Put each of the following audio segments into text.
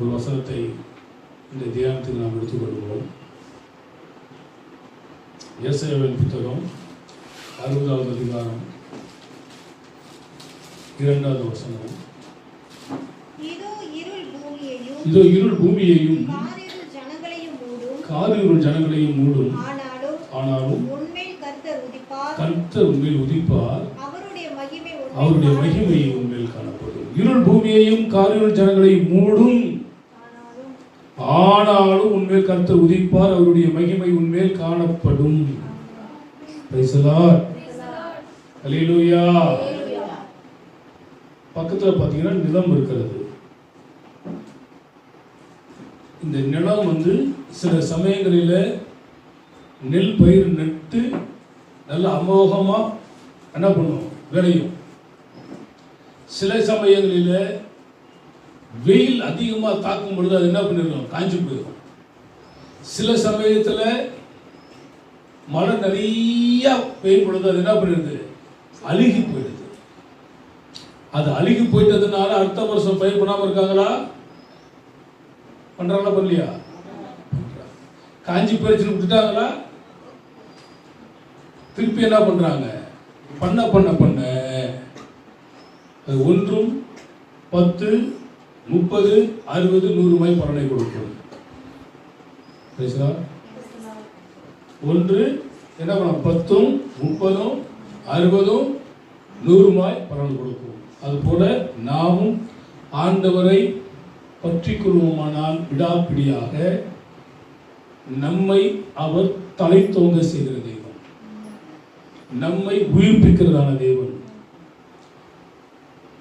ஒரு வசனத்தை இந்த தியானத்துக்கு நாம் எடுத்துக்கொள்வோம். ஏசாயாவின் புத்தகம் 60வது அதிகாரம் 2வது வசனம். இதோ இருள் பூமியையும் காரிருள் ஜனங்களையும் மூடும். ஆனாலும் கர்த்தர் உன்மேல் உதிப்பார், அவருடைய மகிமை உன்மேல் காணப்படும். இருள் பூமியையும் காரிருள் ஜனங்களையும் மூடும், ஆனாலும் உன்மேல் கர்த்தர் உதிப்பார், அவருடைய மகிமை உன்மேல் காணப்படும். Praise the Lord. ஹல்லேலூயா. பக்கத்துல பாத்தீங்கன்னா நிலம் இருக்கிறது. இந்த நிலம் சில சமயங்களில் நெல் பயிர் நட்டு நல்ல அமோகமா என்ன பண்ணும், விளையும். சில சமயங்களில் வெயில் அதிகமாக தாக்கும் பொழுது அது என்ன பண்ணிடும், காஞ்சி போயிடும். சில சமயத்தில் மழை நிறைய பெய்யும் பொழுது அது என்ன பண்ணிடுது, அழுகி போயிடுது. அது அழுகி போயிட்டதுனால அடுத்த வருஷம் பயிர் பண்ணாமல் இருக்காங்களா, பண்றாங்களா பண்ணலையா? காஞ்சி போயிடுச்சுன்னு விட்டுட்டாங்களா? திருப்பி என்ன பண்றாங்க, பண்ண பண்ண பண்ண அது 1, 10, 30, 60, 100 பலனை கொடுக்கும். ஒன்று என்ன பண்ண 10, 30, 60, 100 பலன் கொடுக்கும். அதுபோல நாமும் ஆண்டவரை பற்றி கொள்வோமானால் விடாப்பிடியாக நம்மை அவர் தலை தோங்க செய்கிற தெய்வம், நம்மை உயிர்ப்பிக்கிறதான தேவன்,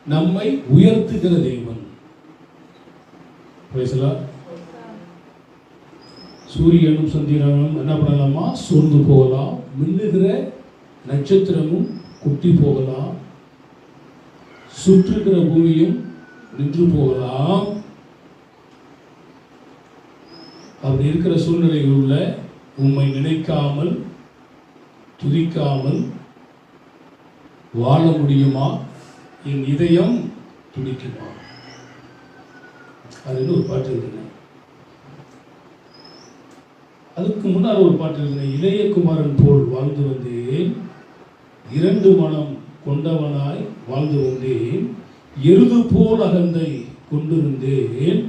நம்மை உயர்த்துகிற தேவன். சூரியனும் சந்திரனும் என்ன பண்ணலாமா, சோர்ந்து போகலாம். மின்னுகிற நட்சத்திரமும் குட்டி போகலாம். சுற்றுகிற பூமியும் நின்று போகலாம். அப்படி இருக்கிற சூழ்நிலைகளில் உம்மை நினைக்காமல் துதிக்காமல் வாழ முடியுமா? என் இதயம் துடிக்குமா? அதுன்னு ஒரு பாட்டு இருக்குங்க. அதுக்கு முன்னால் ஒரு பாட்டு இருக்குங்க. இளைய குமாரன் போல் வாழ்ந்து வந்தேன், 2 மனம் கொண்டவனாய் வாழ்ந்து வந்தேன், எருது போல் அகந்தை கொண்டிருந்தேன்,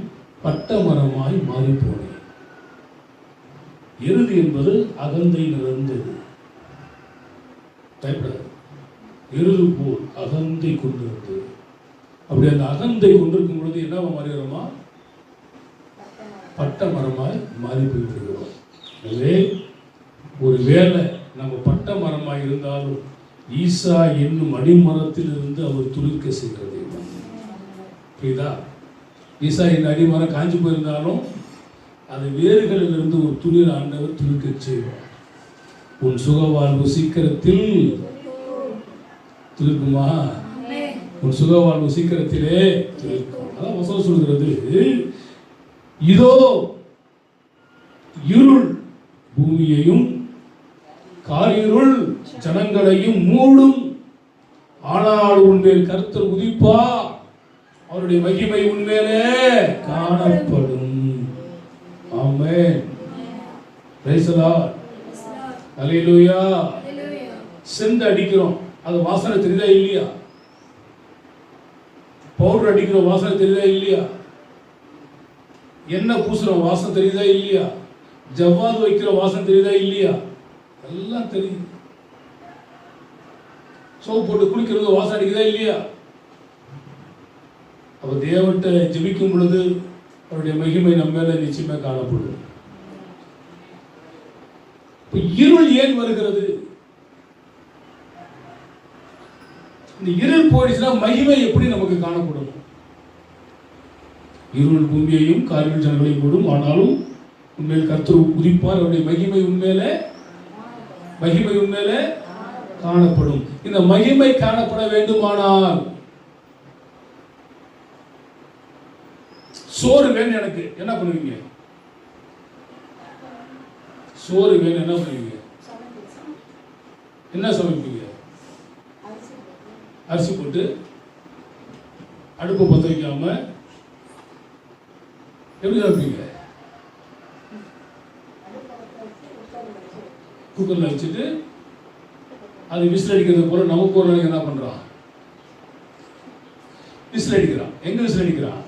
பட்ட மரமாய் மாறி போனேன். எருது என்பது அகந்தை நிறைந்தது. எருது போல் அகந்தை கொண்டிருந்தது. அப்படி அந்த அகந்தை கொண்டிருக்கும் பொழுது என்ன மாறிடுறோமா, பட்ட மரமாய் மாறி போய்விடுகிறோம். எனவே ஒரு வேளை நம்ம பட்ட மரமாய் இருந்தாலும் ஈசா என்னும் அடிமரத்தில் இருந்து அவர் துளிர்க்க செய்கிறது. புரியுதா? ஈசா என்னும் அடிமரம் காஞ்சி போயிருந்தாலும் அது வேர்களில் இருந்து ஒரு துளிர் ஆண்டவர் துளிர்க்க செய்வார். உன் சுகவாழ்வு சீக்கிரத்தில் துளிர்க்குமா? உன் சுகவாழ்வு சீக்கிரத்திலே துளிர்க்கும். அதான் வசனம் சொல்கிறது, இதோ இருள் பூமியையும் காரிருள் ஜனங்களையும் மூடும், ஆனால் உன்மேல் கர்த்தர் உதிப்பார், அவருடைய மகிமை உன்மேலே காணப்படும். ஆமென். Price the Lord. ஹல்லேலூயா. செந்து அடிக்கிறோம், அது வாசனை தெரியுதா இல்லையா? பவுடர் அடிக்கிறோம், வாசனை தெரியுதா இல்லையா? எண்ணெய் பூசுறோம், வாசனை தெரியுதா இல்லையா? ஜவ்வாது வைக்கிற வாசனை தெரியுதா இல்லையா? எல்லாம் தெரியுது. சோப்பு போட்டு குளிக்கிறது வாசனை அடிக்குதா இல்லையா? அப்ப தேவன்கிட்ட ஜெபிக்கும் பொழுது அவருடைய மகிமை நம்ம மேல நிச்சயமா காணப்படும். இருள் ஏன் வருகிறது? இந்த இருள் போயிடுச்சுன்னா மகிமை எப்படி நமக்கு காணப்படும்? இருள் பூமியையும் காரிருள் ஜனங்களையும் மூடும், ஆனாலும் உண்மையில் கர்த்தர் உதிப்பார், அவருடைய மகிமை உண்மையிலே காணப்படும். இந்த மகிமை காணப்பட வேண்டுமானால் சோறு வேணும், எனக்கு என்ன பண்ணுவீங்க? சோறு வேணும், என்ன பண்ணுவீங்க? என்ன சமைப்பீங்க? அரிசி போட்டு அடுப்பு பற்ற வைக்காம எப்படி சமைப்பீங்க? குக்கரில் வச்சுட்டு அது விசில் அடிக்கிறது போல நமக்கு ஒரு நாளைக்கு என்ன பண்றான்? விசில் அடிக்கிறான். எங்க விசில் அடிக்கிறான்?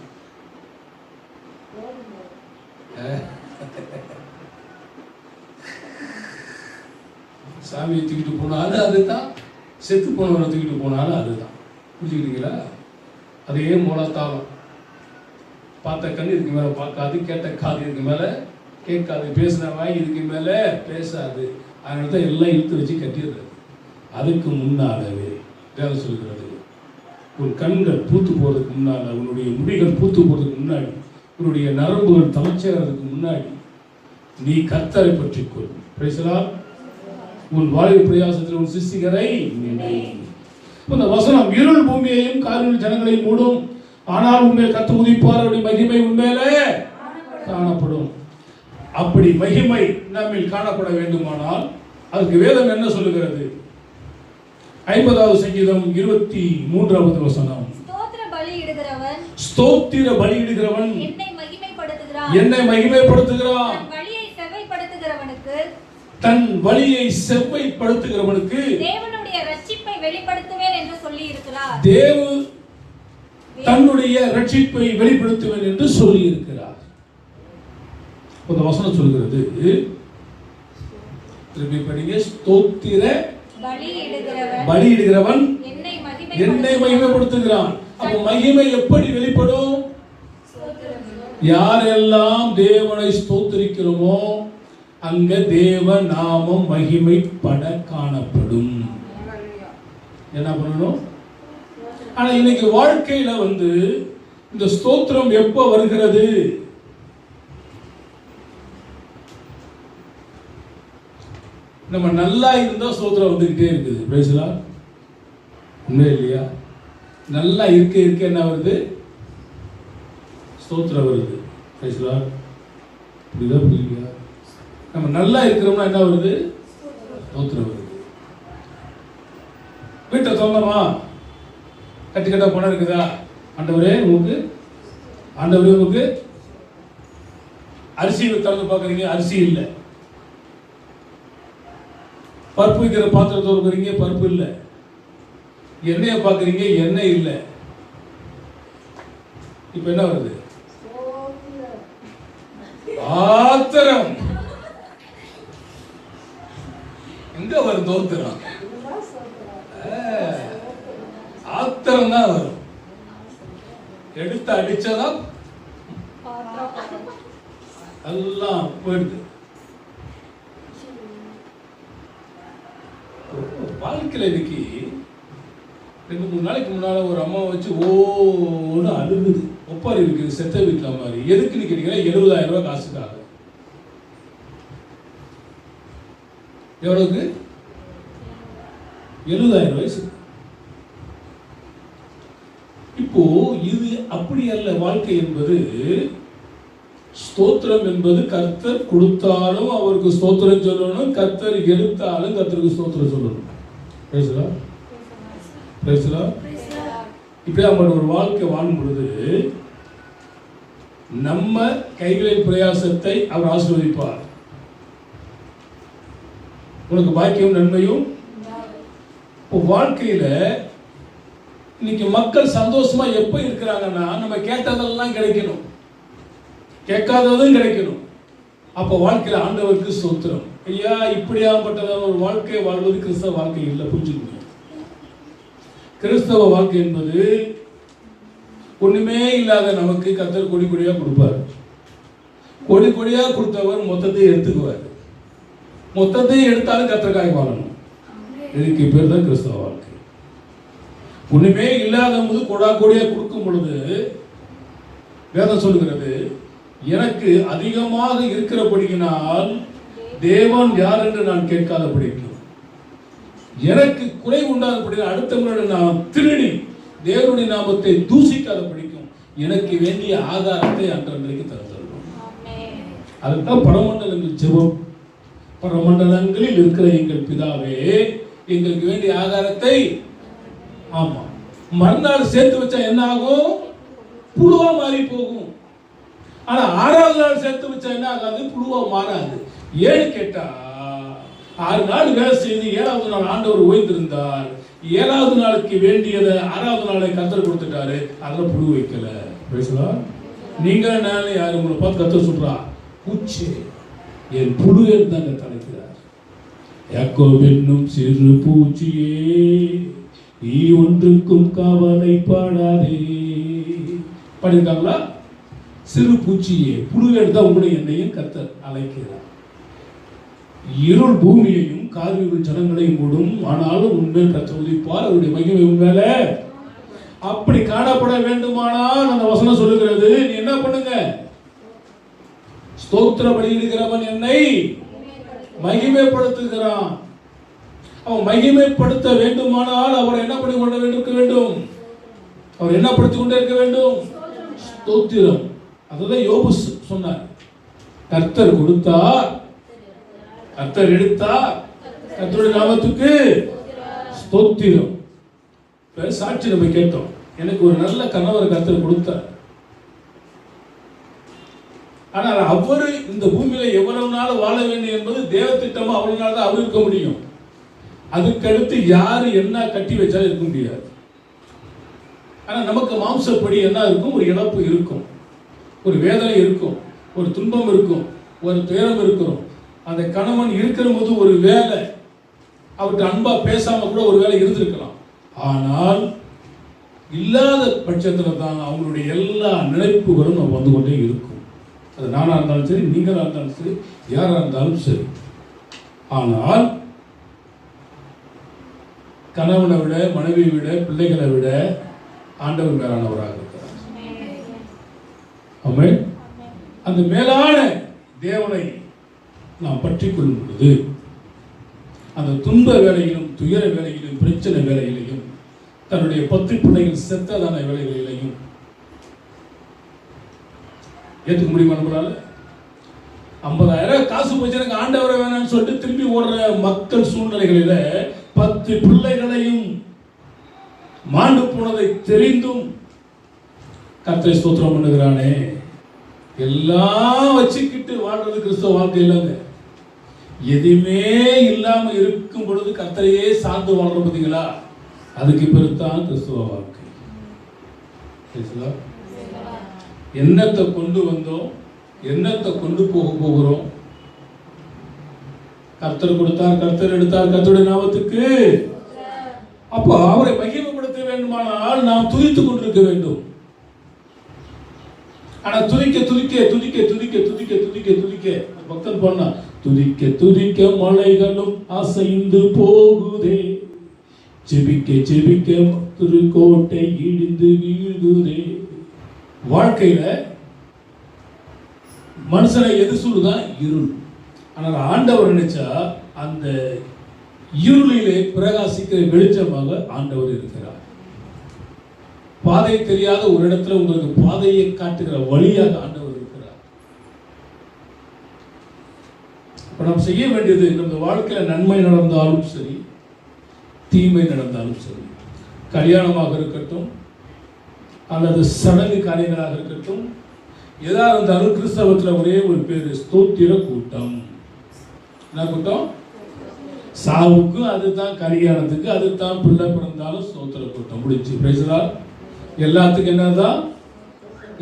சாமியை தூக்கிட்டு போனாலும் அதுதான், செத்து போனவரை தூக்கிட்டு போனாலும் அதுதான். புரிஞ்சுக்கிட்டீங்களா? அதே மூலத்தாலும் பார்த்த கண் இதுக்கு மேலே பார்க்காது, கேட்ட காது இதுக்கு மேலே கேட்காது, பேசின வாய் இதுக்கு மேலே பேசாது. அதனால தான் எல்லாம் இழுத்து வச்சு கட்டிடுறது. அதுக்கு முன்னாலவே வேலை சொல்கிறது, உன் கண்கள் பூத்து போகிறதுக்கு முன்னால், உன்னுடைய முடிகள் பூத்து போகிறதுக்கு முன்னாடி, உன்னுடைய நரம்புகள் தளர்ச்சியாகிறதுக்கு முன்னாடி நீ கர்த்தரை பற்றிக்கொள். பேசலாம். உன் வாழ்வு பிரயாசத்தில் உன் சிருஷ்டிகரை நினை. இந்த வசனம் இருள் பூமியையும் காரில் ஜனங்களையும் மூடும், ஆனால் உண்மையில் கர்த்தர் உதிப்பார், அவருடைய மகிமை உண்மையிலே காணப்படும். அப்படி மகிமை நம்மில் காணப்பட வேண்டுமானால் அதுக்கு வேதம் என்ன சொல்லுகிறது? 50வது சங்கீதம் 23வது வசனம். ஸ்தோத்திர பலியிடுகிறவன் என்னை மகிமைப்படுத்துகிறான். தன் வழியை செவ்வைப்படுத்துகிறவனுக்கு தேவனுடைய ரட்சிப்பை வெளிப்படுத்துவேன் என்று சொல்லி இருக்கிறார். தேவன் தன்னுடைய ரட்சிப்பை வெளிப்படுத்துவேன் என்று சொல்லி இருக்கிறார். இந்த வசனம் சொல்கிறது, திருப்பி படிங்க. ஸ்தோத்திர பலியிடுகிறவன் என்னை மகிமைப்படுத்துகிறான். அப்ப மகிமை எப்படி வெளிப்படும்? யாரெல்லாம் தேவனை ஸ்தோத்திரிக்கிறோமோ அங்க தேவ நாமம் மகிமைப்பட காணப்படும். என்ன பண்ணணும்? ஆனா இன்னைக்கு வாழ்க்கையில இந்த ஸ்தோத்திரம் எப்ப வருகிறது? நம்ம நல்லா இருந்தா ஸ்தோத்திரம் வந்துகிட்டே இருக்குது. பேசலா உண்மை இல்லையா? நல்லா இருக்க இருக்க என்ன வருது? ஸ்தோத்திரம் வருது. பேசலா புரியுதா? புரியுதா? நம்ம நல்லா இருக்கிறோம்னா என்ன வருது? ஸ்தோத்திரம் வருது. வீட்டை சொந்தமா கட்டிக்கட்டா பணம் இருக்குதா? ஆண்டவரே உங்களுக்கு, ஆண்டவரே உங்களுக்கு அரிசி திறந்து பார்க்குறீங்க, அரிசி இல்லை. பருப்பு வைக்கிற பாத்திரத்தை இருக்கிறீங்க, பருப்பு இல்லை. எண்ணெயை பார்க்குறீங்க, எண்ணெய் இல்லை. இப்ப என்ன வருது? ஆத்திரம். எங்க வரும் தோத்திரம்? ஆத்திரம் தான் வரும். எடுத்து அடிச்சதான் எல்லாம் போயிடுது. வாழ்க்கையில் இன்னைக்கு 2-3 நாளைக்கு முன்னால ஒரு அம்மா வச்சு ஓன்னு அழுகுது. ஒப்பாரி இருக்குது செத்த வீட்டில் மாதிரி. எதுக்குன்னு கேட்டீங்கன்னா 70,000 ரூபாய் காசுக்காக. எவ்வளவுக்கு? 70,000 வயசு. இப்போ இது அப்படி அல்ல. வாழ்க்கை என்பது, ஸ்தோத்திரம் என்பது கர்த்தர் கொடுத்தாலும் அவருக்கு ஸ்தோத்திரம் சொல்லணும், கர்த்தர் எடுத்தாலும் கர்த்தருக்கு ஸ்தோத்திரம் சொல்லணும். பேசலாம் பேசலாம். இப்படி நம்ம ஒரு வாழ்க்கை வாழும் பொழுது நம்ம கைகளின் பிரயாசத்தை அவர் ஆசீர்வதிப்பார். உனக்கு பாக்கியம் நன்மையும். வாழ்க்கையில இன்னைக்கு மக்கள் சந்தோஷமா எப்ப இருக்கிறாங்கன்னா, நம்ம கேட்டதெல்லாம் கிடைக்கணும், கேட்காததும் கிடைக்கணும். அப்ப வாழ்க்கையில ஆண்டவருக்கு ஸ்தோத்திரம். ஐயா, இப்படியாப்பட்டதான ஒரு வாழ்க்கை வாழ்வது கிறிஸ்தவ வாழ்க்கை இல்லை. புரிஞ்சுக்கணும். கிறிஸ்தவ வாழ்க்கை என்பது ஒண்ணுமே இல்லாத நமக்கு கர்த்தர் கொடி கொடியா கொடுப்பார். கொடி கொடியா கொடுத்தவர் மொத்தத்தை எடுத்துக்குவார். மொத்தத்தையும் எடுத்தாலும் கர்த்தருக்காக வாழணும். இதுக்கு பேர் தான் கிறிஸ்தவ வாழ்க்கை. ஒண்ணுமே இல்லாத போது கொடா கொடியா கொடுக்கும் பொழுது வேதம் சொல்லுகிறது, எனக்கு அதிகமாக இருக்கிறபடியினால் தேவன் யார் என்று நான் கேட்காத படிக்கும், எனக்கு குறை உண்டாதபடி அடுத்தவங்களோட நான் திருடி தேவனுடைய நாமத்தை தூசிக்காத படிக்கும், எனக்கு வேண்டிய ஆதாரத்தை அன்றைக்கு தரணும். அதுதான் பரமண்டலங்கள் ஜெபம். பரமண்டலங்களில் இருக்கிற எங்கள் பிதாவே, எங்களுக்கு வேண்டிய ஆகாரத்தை. ஆமா, மறுநாள் சேர்த்து வச்சா என்ன ஆகும்? புழுவா மாறி போகும். ஆனா 6வது நாள் சேர்த்து வச்சா என்ன ஆகாது? புழுவா மாறாது. ஏன்னு கேட்டா 6 நாள் வேலை செய்து 7வது நாள் ஆண்டவர் ஓய்ந்திருந்தார். 7வது நாளுக்கு வேண்டியதை 6வது நாளை கர்த்தர் கொடுத்துட்டாரு. அதுல புழு வைக்கல. பேசலாம். நீங்க நான் யாரு உங்களை பார்த்து கர்த்தர் சொல்றா, பூச்சி என் புழு தான் தலைக்கிறார். யாக்கோபு என்னும் சிறு பூச்சியே நீ ஒன்றுக்கும் கவலைப்படாதே. படிருக்காங்களா? சிறு பூச்சியே, புழுவை தான் உங்களுடைய என்னையும் கர்த்தர் அழைக்கிறார். இருள் பூமியையும் காரிருள் ஜனங்களையும் மூடும், ஆனாலும் உண்மையில் கர்த்தர் உதிப்பார், அவருடைய மகிமை உண்மையில அப்படி காணப்பட வேண்டுமானால் அந்த வசனம் சொல்லுகிறது, நீ என்ன பண்ணுங்க? ஸ்தோத்திர பலியிடுகிறவன் என்னை மகிமைப்படுத்துகிறான். அவன் மகிமைப்படுத்த வேண்டுமானால் அவர் என்ன பண்ணி கொண்டு இருக்க வேண்டும்? அவர் என்ன படுத்தி கொண்டே இருக்க வேண்டும்? ஸ்தோத்திரம். அதுதான் யோபு சொன்னார். கர்த்தர் கொடுத்தார், கர்த்தர் எடுத்தார், கர்த்தருடைய நாமத்துக்கு ஸ்தோத்திரம். சாட்சி நம்ம கேட்டோம். எனக்கு ஒரு நல்ல கணவரை கர்த்தர் கொடுத்தார். ஆனால் அவரு இந்த பூமியில எவ்வளவு நாள் வாழ வேண்டும் என்பது தேவ திட்டமா அவ்வளவு நாள் தான் அவர் இருக்க முடியும். அதுக்கடுத்து யாரு என்ன கட்டி வச்சாலும் இருக்க முடியாது. ஆனா நமக்கு மாம்சப்படி என்ன இருக்கும்? ஒரு இழப்பு இருக்கும், ஒரு வேதனை இருக்கும், ஒரு துன்பம் இருக்கும், ஒரு துயரம் இருக்கும். அந்த கணவன் இருக்கிற போது ஒரு வேலை அவர்கிட்ட அன்பா பேசாம கூட ஒரு வேலை இருந்திருக்கலாம். ஆனால் இல்லாத பட்சத்துல தான் அவங்களுடைய எல்லா நினைப்புகளும் நம்ம வந்து கொண்டே இருக்கும். அது நானா இருந்தாலும் சரி, நீங்களா இருந்தாலும் சரி, யாரா இருந்தாலும் சரி. ஆனால் கணவனை விட, மனைவியை விட, பிள்ளைகளை விட ஆண்டவர் மேலானவராக இருக்கிறார். ஆமென். அந்த மேலான தேவனை நாம் பற்றி கொள்ளும் பொழுது அந்த துன்ப வேலையிலும், துயர வேலையிலும், பிரச்சனை வேலையிலையும், தன்னுடைய 10 பிள்ளைகள் செத்ததான வேலைகளிலையும் ஏற்றுக்க முடியுமா நம்மளால? 50,000 காசு போச்சு, எனக்கு ஆண்டவரை வேணாம்னு சொல்லிட்டு திரும்பி ஓடுற மக்கள் சூழ்நிலைகளில 10 பிள்ளைகளையும் மாண்டு போனதை தெரிந்தும் கர்த்தரை ஸ்தோத்திரம் பண்ணுகிறானே. எல்லாம் வச்சுக்கிட்டு வாழ்றது கிறிஸ்தவ வாழ்க்கை இல்லைங்க. எதுவுமே இல்லாம இருக்கும் பொழுது கர்த்தரையே சார்ந்து வாழ்றோம் பார்த்தீங்களா? அதுக்கு பிறகுதான் கிறிஸ்தவ வாழ்க்கை. என்னத்தை கொண்டு வந்தோம், என்னத்தை கொண்டு போகிறோம்? கர்த்தர் கொடுத்தார், கர்த்தர் எடுத்தார், கர்த்தருடைய நாமத்துக்கு. அப்போ அவரை மகிமைப்படுத்த வேண்டுமானால் நாம் துதித்துக் கொண்டிருக்க வேண்டும். ஆனா துதிக்க துதிக்க துதிக்க துதிக்க துதிக்க துதிக்க துதிக்க பக்தன் பண்ணா துதிக்க துதிக்க மலைகளும் அசைந்து போகுதே, ஜெபிக்க ஜெபிக்க திருக்கோட்டை இடிந்து வீழ்குதே. வாழ்க்கையில மனுஷனை எது சூடுதான்? இருள். ஆனால் ஆண்டவர் நினைச்சா அந்த இருளிலே பிரகாசிக்கிற வெளிச்சமாக ஆண்டவர் இருக்கிறார். பாதை தெரியாத ஒரு இடத்துல உங்களுக்கு பாதையை காட்டுகிற வழியாக ஆண்டவர் இருக்கிறார். இப்ப நாம் செய்ய வேண்டியது, நம்ம வாழ்க்கையில நன்மை நடந்தாலும் சரி, தீமை நடந்தாலும் சரி, கல்யாணமாக இருக்கட்டும் அல்லது சடங்கு காரியங்களாக இருக்கட்டும், எதா இருந்தாலும் கிறிஸ்தவத்தில் ஒரே ஒரு பேர், ஸ்தோத்திர கூட்டம். என்ன கூட்டம்? சாவுக்கு அதுதான், கல்யாணத்துக்கு அதுதான், பிள்ளை பிறந்தாலும் ஸ்தோத்திர கூட்டம். முடிச்சு பேசுறார். எல்லாத்துக்கும் என்னதான்?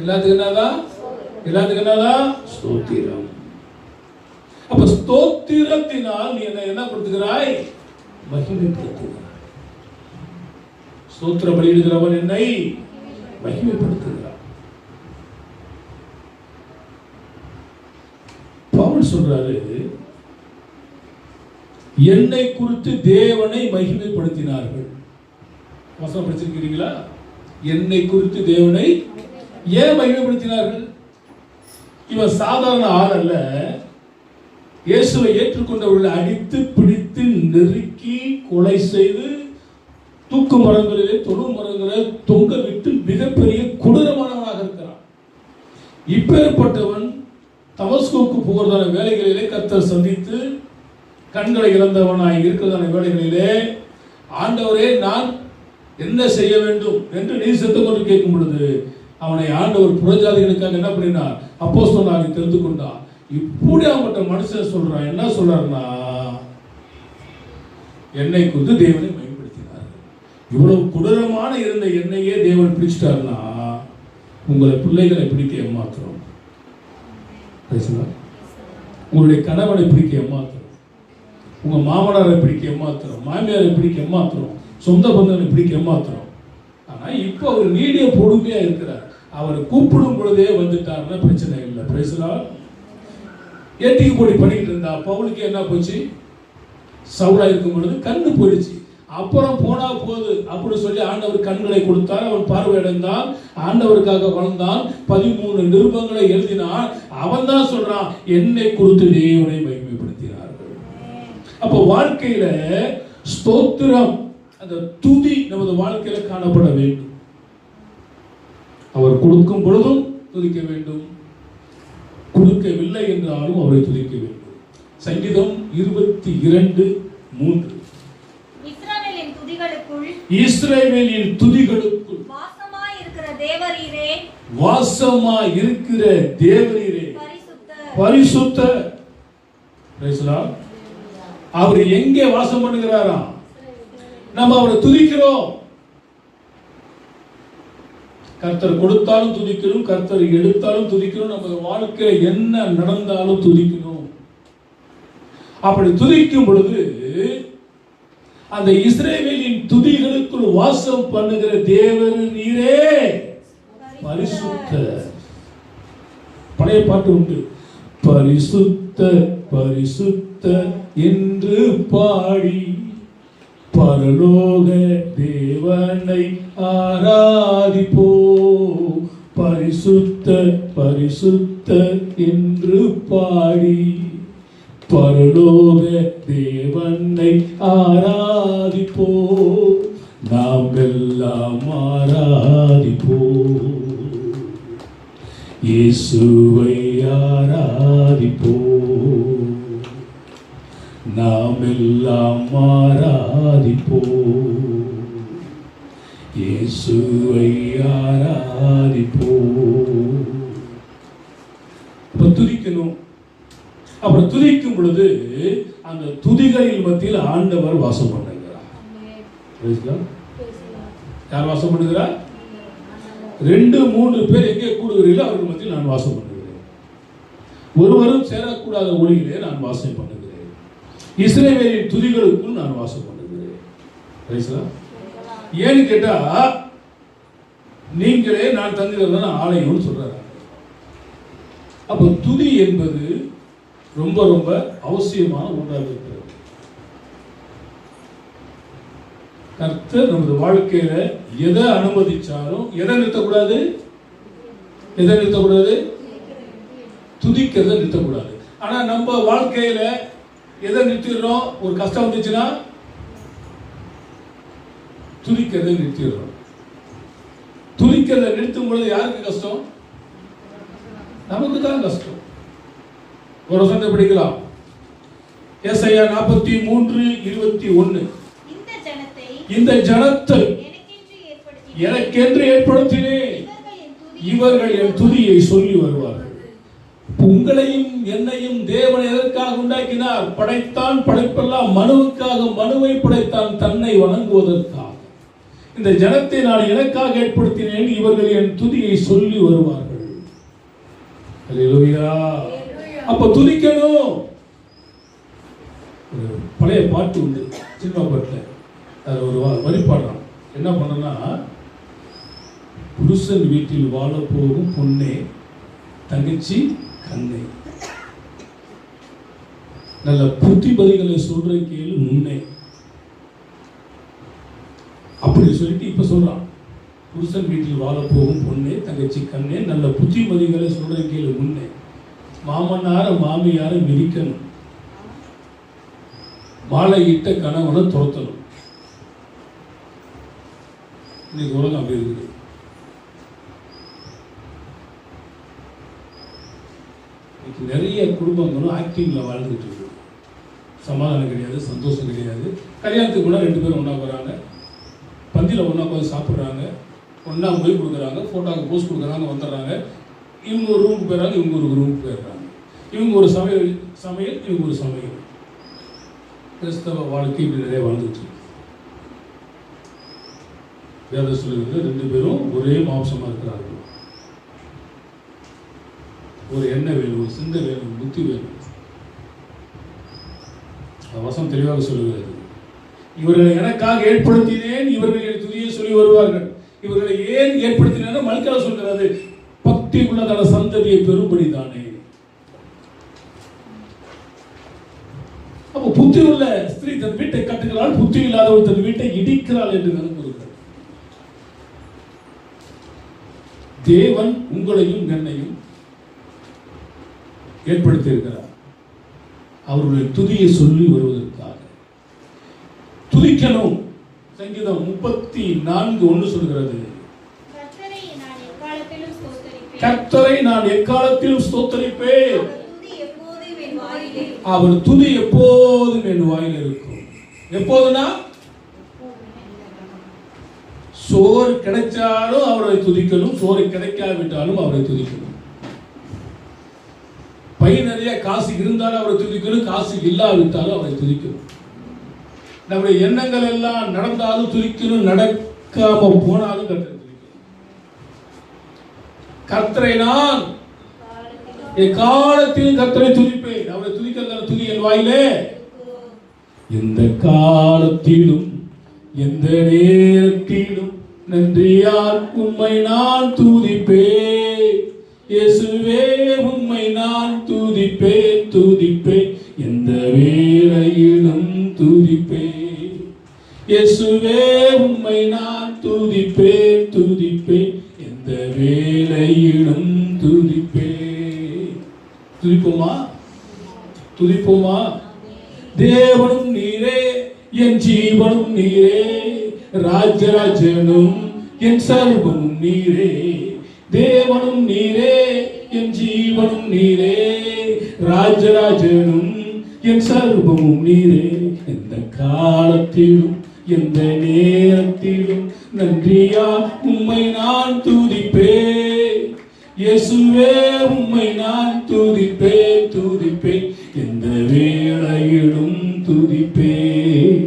எல்லாத்துக்கும் என்னதான்? எல்லாத்துக்கும் என்னதான்? ஸ்தோத்திரம். அப்ப ஸ்தோத்திரத்தினால் நீ என்ன படுத்துகிறாய்? மகிமைப்படுத்துகிறாய். ஸ்தோத்திர பலியிடுகிறவன் என்னை மகிமைப்படுத்துகிறார். பவுல் சொல்றாரு, என்னை குறித்து தேவனை மகிமைப்படுத்தினார்கள். வசனம் படிச்சிருக்கிறீங்களா? என்னை குறித்து தேவனை ஏன் மகிமைப்படுத்தினார்கள்? இவன் சாதாரண ஆள் அல்ல. இயேசுவை ஏற்றுக்கொண்டவர்களை அடித்து பிடித்து நெருக்கி கொலை செய்து தூக்கு மரங்களிலே, தொழு மரங்களை தொங்க விட்டு மிகப்பெரிய கொடூரமானவனாக இருக்கிறான். இப்பேற்பட்டவன் தமஸ்குவுக்கு போகிறதான வேலைகளிலே கர்த்தர் சந்தித்து கண்களை இழந்தவனாய் இருக்கிறதான வேலைகளிலே, ஆண்டவரே நான் என்ன செய்ய வேண்டும் என்று நீ செத்து கொண்டு கேட்கும் பொழுது அவனை ஆண்டவர் புறஜாதிகளுக்காக என்ன பண்ணினார்? அப்போஸ்தலனாகி தெரிந்து கொண்டான். இப்படி அவங்கள்ட்ட மனுஷன் சொல்றான். என்ன சொல்றாருன்னா, என்னை குறித்து தேவனை மேம்படுத்தினார். இவ்வளவு கொடூரமான இருந்த என்னையே தேவன் பிடிச்சிட்டாருன்னா உங்களை பிள்ளைகளை பிடிக்க ஏமாத்துறோம். உங்களுடைய கணவனை பிடிக்க ஏமாத்துறோம், உங்க மாமனாரை பிடிக்க ஏமாத்துறோம், மாமியாரை பிடிக்க ஏமாத்துறோம், சொந்த பந்தங்களை பிடிக்க ஏமாத்துறோம். ஆனா இப்ப அவர் நீடிய பொறுமையா இருக்கிறார். அவர் கூப்பிடும் பொழுதே வந்துட்டாருன்னா பிரச்சனை இல்லை. பிரைஸ்லா. ஏட்டிக்கு போடி பண்ணிக்கிட்டு இருந்தா பவுலுக்கு என்ன போச்சு? சவுலா இருக்கும் பொழுது கண்ணு போயிடுச்சு. அப்புறம் போனா போது அப்படி சொல்லி ஆண்டவர் கண்களை கொடுத்தார். அவன் பார்வையடைந்தான், ஆண்டவருக்காக வளர்ந்தான், 13 நிருபங்களை எழுதினான். அவன் தான் சொல்றான், என்னை குறித்து தேவனை மகிமைப்படுத்தினார்கள். அப்ப வாழ்க்கையில ஸ்தோத்திரம், அந்த துதி நமது வாழ்க்கையில காணப்பட வேண்டும். அவர் கொடுக்கும் பொழுதும் துதிக்க வேண்டும், கொடுக்கவில்லை என்றாலும் அவரை துதிக்க வேண்டும். சங்கீதம் 22:3. இஸ்ரவேலின் துதிகளுக்குள் வாசமாய் இருக்கிற தேவரீரே பரிசுத்தர். அவர் எங்கே வாசம் பண்ணுகிறாரா? நம்ம அவரை துதிக்கிறோம். கர்த்தர் கொடுத்தாலும் துதிக்கணும், கர்த்தர் எடுத்தாலும் துதிக்கணும், நம்ம வாழ்க்கையில என்ன நடந்தாலும் துதிக்கணும். அப்படி துதிக்கும் பொழுது அந்த இஸ்ரவேலின் துதிகளுக்குள் வாசம் பண்ணுகிற தேவர் நீரே பரிசுத்தர். பழைய பாட்டு உண்டு, பரிசுத்த பரிசுத்த என்று பாடி பரலோக தேவனை ஆராதிப்போ. பரிசுத்த பரிசுத்த என்று பாடி பரலோக தேவனை ஆராதிப்போ. நாம் எல்லாம் ஆராதிப்போ, இயேசுவை ஆராதிப்போ. நாம் எல்லாம் ஆராதிப்போ, இயேசுவை ஆராதிப்போ. துதிக்கணும். அப்புறம் துதிக்கும் பொழுது அந்த துதிகளின் மத்தியில் ஆண்டவர் வாசம் பண்ணுகிறார். யார் வாசம் பண்ணுகிறார்? 2-3 பேர் எங்கே கூடுகிறீர்களோ அவர்கள் மத்தியில் நான் வாசம் பண்ணுகிறேன். ஒருவரும் சேரக்கூடாத ஒளியிலே நான் வாசம் பண்ணுகிறேன். இஸ்ரவேலின் துதிகளுக்குள் நான் வாசம் பண்ணுகிறேன். ஏன்னு கேட்டா, நீங்களே நான் தங்குகிறதா ஆலயம்னு சொல்றாரு. அப்ப துதி என்பது ரொம்ப ரொம்ப அவசியமான ஒன்றாக இருக்கிறது. கர்த்தர் நமது வாழ்க்கையில எதை அனுமதிச்சாலும் எதை நிறுத்தக்கூடாது? எதை நிறுத்தக்கூடாது? துதிக்கிறத நிறுத்தக்கூடாது. ஆனா நம்ம வாழ்க்கையில எதை நிறுத்திடுறோம்? ஒரு கஷ்டம் வந்துச்சுன்னா துதிக்கிறத நிறுத்திடுறோம். துதிக்கிறத நிறுத்தும் பொழுது யாருக்கு கஷ்டம்? நமக்கு தான் கஷ்டம். ஒரு வசனத்தை படிக்கலாம். ஏசாயா 43:21. இந்த ஜனத்தை எனக்கென்று ஏற்படுத்தினேன், இவர்கள் என் துதியை சொல்லி வருவார்கள். உங்களையும் என்னையும் தேவன் எதற்காக உண்டாக்கினார்? படைத்தான், படைப்பெல்லாம் மனுவுக்காக, மனுவை படைத்தான் தன்னை வணங்குவதற்காக. இந்த ஜனத்தை நான் எனக்காக ஏற்படுத்தினேன், இவர்கள் என் துதியை சொல்லி வருவார்கள். அல்லேலூயா. அப்ப துதிக்கணும். ஒரு பழைய பாட்டு உண்டு, சினிமா பாட்டுல. அது ஒரு வரி பாடுறான். என்ன பண்ணனா, புருஷன் வீட்டில் வாழ போகும் பொண்ணே, தங்கச்சி கண்ணே, நல்ல புத்திமதிகளை சொல்ற கேளு முன்னே. அப்படி சொல்லிட்டு இப்ப சொல்றான், புருஷன் வீட்டில் வாழ போகும் பொண்ணே, தங்கச்சி கண்ணே, நல்ல புத்திமதிகளை சொல்ற கேளு முன்னே. மாமனார மாமியார மிதிக்கணும், மாலையிட்ட கணவனை துரத்தணும். இன்னைக்கு உலகம் அப்படி இருக்குது. நிறைய குடும்பங்களும் ஆக்டிங்ல வாழ்ந்துட்டு இருக்கு. சமாதானம் கிடையாது, சந்தோஷம் கிடையாது. கல்யாணத்துக்கு கூட 2 பேரும் ஒன்றா போகிறாங்க, பந்தியில் ஒன்றா போய் சாப்பிட்றாங்க, ஒன்றா மொய் கொடுக்குறாங்க, ஃபோட்டோவுக்கு போஸ்ட் கொடுக்குறாங்க, வந்துடுறாங்க. இவங்க ஒரு ரூமுக்கு போயிடுறாங்க, இவங்க ஒரு ரூமுக்கு போயிடுறாங்க. இவங்க ஒரு சமையல், இவங்க ஒரு சமையல். கிறிஸ்தவ வாழ்க்கை இப்படி நிறைய வாழ்ந்துட்டு இருக்கு. வேத சொல்லுகிறது 2 பேரும் ஒரே மாம்சமாக இருக்கிறார்கள். ஒரு எண்ணெய் வேணும், ஒரு சிந்தை வேணும், புத்தி வேணும். வசனம் தெளிவாக சொல்லுகிறது, இவர்களை எனக்காக ஏற்படுத்தினேன், இவர்கள் என் துதியை சொல்லி வருவார்கள். இவர்களை ஏன் ஏற்படுத்தினேன்? மல்கியா சொல்கிறது, பக்தி உள்ளதான சந்ததியை பெறும்படிதானே. அப்போ புத்தி உள்ள ஸ்திரீ தன் வீட்டை கட்டுகிறாள், புத்தி இல்லாதவள் தன் வீட்டை இடிக்கிறாள் என்று கூறுகிறார். தேவன் உங்களையும் என்னையும் ஏற்படுத்தி இருக்கிறார் அவருடைய துதியை சொல்லி வருவதற்காக. துதிக்கணும். சங்கீதம் 34:1 சொல்கிறது, கர்த்தரை நான் எக்காலத்திலும் ஸ்தோத்தரிப்பேன், அவர் துதி எப்போதும் என் வாயில் இருக்கும். எப்போதுனா சோறு கிடைச்சாலும் அவரை துதிக்கணும், சோறு கிடைக்காவிட்டாலும் அவரை துதிக்கணும். பை நிறைய காசு இருந்தாலும் அவரை துதிக்கணும், காசு இல்லாவிட்டாலும் அவரை துதிக்கணும். நம்முடைய எண்ணங்கள் எல்லாம் நடந்தாலும் துதிக்கணும், நடக்காம போனாலும் கர்த்தரை துதிக்கணும். கர்த்தரை நான் எக்காலத்திலும் கர்த்தரை துதிப்பேன். அவரை துதிக்கிறதான துதி என் வாயிலே எந்த காலத்திலும் எந்த நேரத்திலும் நன்றியால் உம்மை நான் துதிப்பேன். இயேசுவே உம்மை நான் துதிப்பேன், துதிப்பேன், எந்த வேளையிலும் துதிப்பேன். இயேசுவே உம்மை நான் துதிப்பேன், துதிப்பேன், எந்த வேளையிலும் துதிப்பேன். துதிப்போமா? துதிப்போமா? தேவனும் நீரே, என் ஜீவனும் நீரே, ராஜராஜனும் என் சர்வமும் நீரே. தேவனும் நீரே, என் ஜீவனும் நீரே, ராஜராஜனும் என் சர்வமும் நீரே. எந்த காலத்திலும் எந்த நேரத்திலும் நன்றியா உம்மை நான் துதிப்பேன். இயேசுவே உம்மை நான் துதிப்பேன், துதிப்பேன், எந்த வேளையிலும் துதிப்பேன்.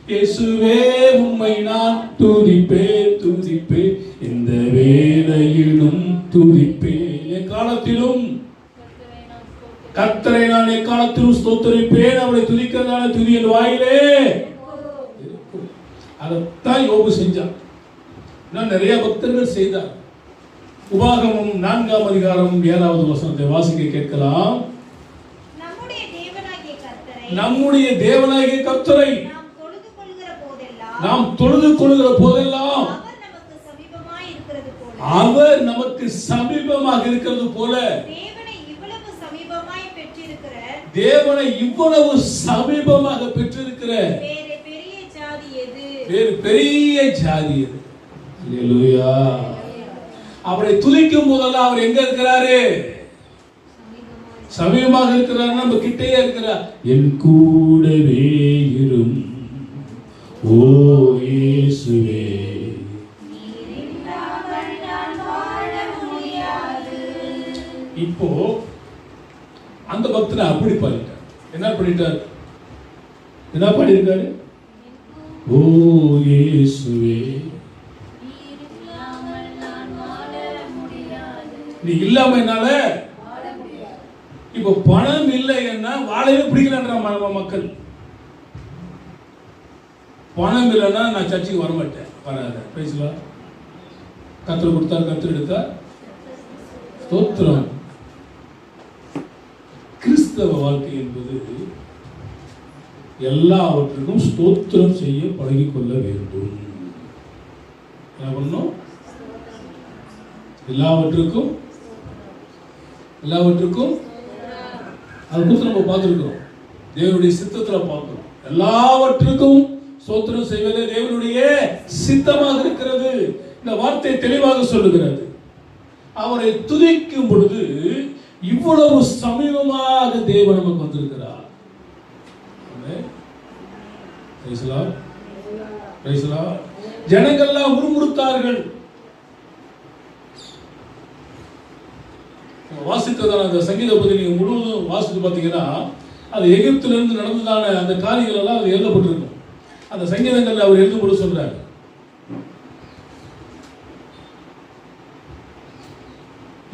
இயேசுவே உம்மை நான் துதிப்பேன், துதிப்பேன், எந்த வேளையிலும் துதிப்பேன். எக்காலத்திலும் கர்த்தரை நான் எக்காலத்திலும் ஸ்தோத்தரிப்பேன். அவரை துதிக்கிறதான துதி என் வாயிலே இருக்கும். அதைத்தான் யோபு செஞ்சான். நான் நிறைய பக்தர்கள் செய்தார். உபாகமம் 4ஆம் அதிகாரம் 7வது வசனத்தை வாசிக்க கேட்கலாம். நம்முடைய தேவனாகிய கர்த்தரை நாம் தொழுது கொள்கிற போதெல்லாம் அவர் நமக்கு சமீபமாக இருக்கிறது போல, தேவனை இவ்வளவு சமீபமாக பெற்றிருக்கிற வேறு பெரிய ஜாதி எது? அல்லேலூயா. அவரை துதிக்கும் போதெல்லாம் அவர் எங்க இருக்கிறாரு? சமீபமாக இருக்கிறார், நம்ம கிட்டே இருக்கிறார். என் கூடவே இரும் ஓ இயேசுவே. இப்போ அந்த பக்தனை அப்படி பாடிட்டார். என்ன பண்ணிட்டார்? என்ன பாடியிருக்காரு? ஓ இயேசுவே, நீ இல்லாம என்னால. இப்ப பணம் இல்லைன்னா வாழவே பிடிக்கலன்ற மக்கள். பணம் இல்லைன்னா நான் சர்ச்சுக்கு வரமாட்டேன், வராத. பேசலாம். கர்த்தர் கொடுத்தார், கர்த்தர் எடுத்தார், ஸ்தோத்திரம். கிறிஸ்தவ வாழ்க்கை என்பது எல்லாவற்றுக்கும் ஸ்தோத்திரம் செய்ய பழகிக்கொள்ள வேண்டும். என்ன பண்ணணும்? எல்லாவற்றுக்கும் அது குறித்து நம்ம பார்த்துருக்கிறோம். தேவனுடைய சித்தத்தில் பார்க்கிறோம். எல்லாவற்றுக்கும் ஸ்தோத்திரம் செய்வதே தேவனுடைய சித்தமாக இருக்கிறது. இந்த வார்த்தை தெளிவாக சொல்லுகிறது. அவரை துதிக்கும் பொழுது இவ்வளவு சமீபமாக தேவன் நமக்கு வந்திருக்கிறார். ஜனங்கள்லாம் முறுமுறுத்தார்கள். வாசித்ததான அந்த சங்கீத பகுதி நீங்க முழுவதும் வாசித்து பார்த்தீங்கன்னா அது எகிப்திலிருந்து நடந்ததான அந்த காரியங்கள் எல்லாம் அது எழுதப்பட்டிருக்கும். அந்த சங்கீதங்கள் அவர் எழுதும்போது சொல்றாரு,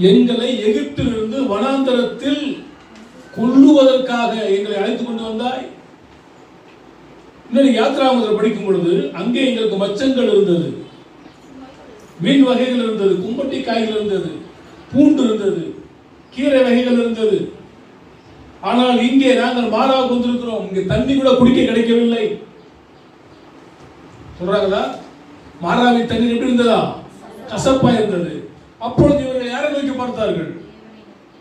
எங்களை எகிப்திலிருந்து வனாந்தரத்தில் கொல்லுவதற்காக எங்களை அழைத்துக் கொண்டு வந்தாய். இன்னொரு யாத்ராமத்தில் படிக்கும் பொழுது அங்கே எங்களுக்கு மச்சங்கள் இருந்தது, மீன் வகைகள் இருந்தது, கும்பட்டி காய்கள் இருந்தது, பூண்டு இருந்தது, கீரை வகைகள் இருந்தது. ஆனால் இங்கே நாங்கள் மாறாக வந்திருக்கிறோம், இங்கே தண்ணி கூட குடிக்க கிடைக்கவில்லை. சொல்றாங்களா? மாறாவின் தண்ணீர் எப்படி இருந்ததா? கசப்பா இருந்தது. அப்பொழுது இவர்கள் யாரை நோக்கி பார்த்தார்கள்?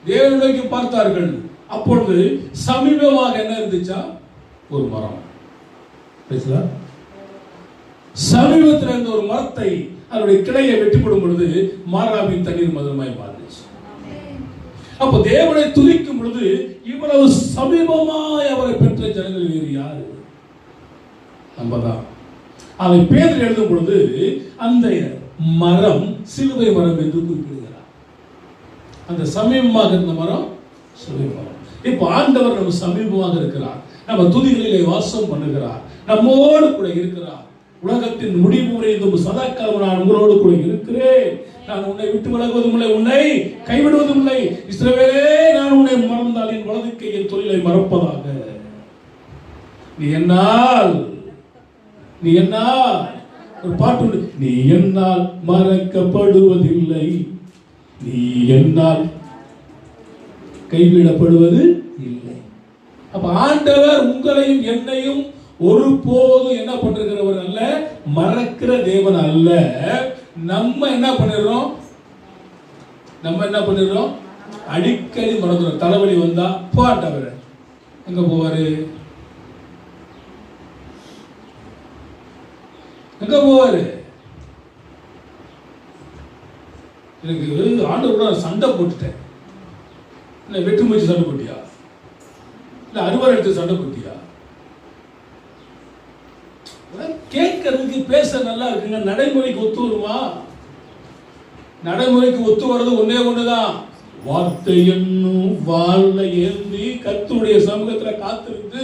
தேவனை நோக்கி பார்த்தார்கள். அப்பொழுது சமீபமாக என்ன இருந்துச்சா? ஒரு மரம். சமீபத்தில் இருந்த ஒரு மரத்தை அதனுடைய கிளையை வெட்டிப்படும் பொழுது மாறாவின் தண்ணீர் மதுரமாய் மாறிச்சு. அப்போ தேவனை துதிக்கும் பொழுது இவ்வளவு சமீபமாய் அவரை பெற்ற ஜனங்கள் வேறு யாரு? நம்ம தான். அதை பேதர் எழுதும் பொழுது அந்த மரம் சிலுவை மரம் என்று குறிப்பிடுகிறார். அந்த சமீபமாக இருந்த மரம் சிலுவை மரம். இப்ப ஆண்டவர் நம்ம சமீபமாக இருக்கிறார், நம்ம துதிகளிலே வாசம் பண்ணுகிறார், நம்மோடு கூட இருக்கிறார். உலகத்தின் முடிவு வரை சதா காலம் நான் உங்களோடு கூட இருக்கிறேன், நான் உன்னை விட்டு விலகுவதும் இல்லை, உன்னை கைவிடுவதும் இல்லை. இஸ்ரவேலே, நான் உன்னை மறந்தால் என் வலது கையின் தொழிலை மறப்பதாக. நீ என்னால் ஒரு பாட்டு உண்டு, நீ என்னால் மறக்கப்படுவதில்லை, நீ என்னால் கைவிடப்படுவது இல்லை. அப்ப ஆண்டவர் உங்களையும் என்னையும் ஒருபோதும் என்ன பண்றவர் அல்ல, மறக்கிற தேவன் அல்ல. நம்ம என்ன பண்ணிடுறோம்? அடிக்கடி மறந்துடும். தலைவலி வந்தா போட்டவர் எங்க போவாரு? எனக்கு ஆண்டவரோட சண்டை போட்டுட்டேன். இல்லை வெட்டு முயற்சி சண்டை போட்டியா? இல்லை அறுவடை எடுத்து சண்டை போட்டியா? கேட்கறதுக்கு பேச நல்லா இருக்குங்க. நடைமுறைக்கு ஒத்து வருமா? நடைமுறைக்கு ஒத்து வர்றது ஒன்னே ஒண்ணுதான். வார்த்தை என்னும் வாழ ஏந்தி கர்த்தருடைய சமூகத்துல காத்திருந்து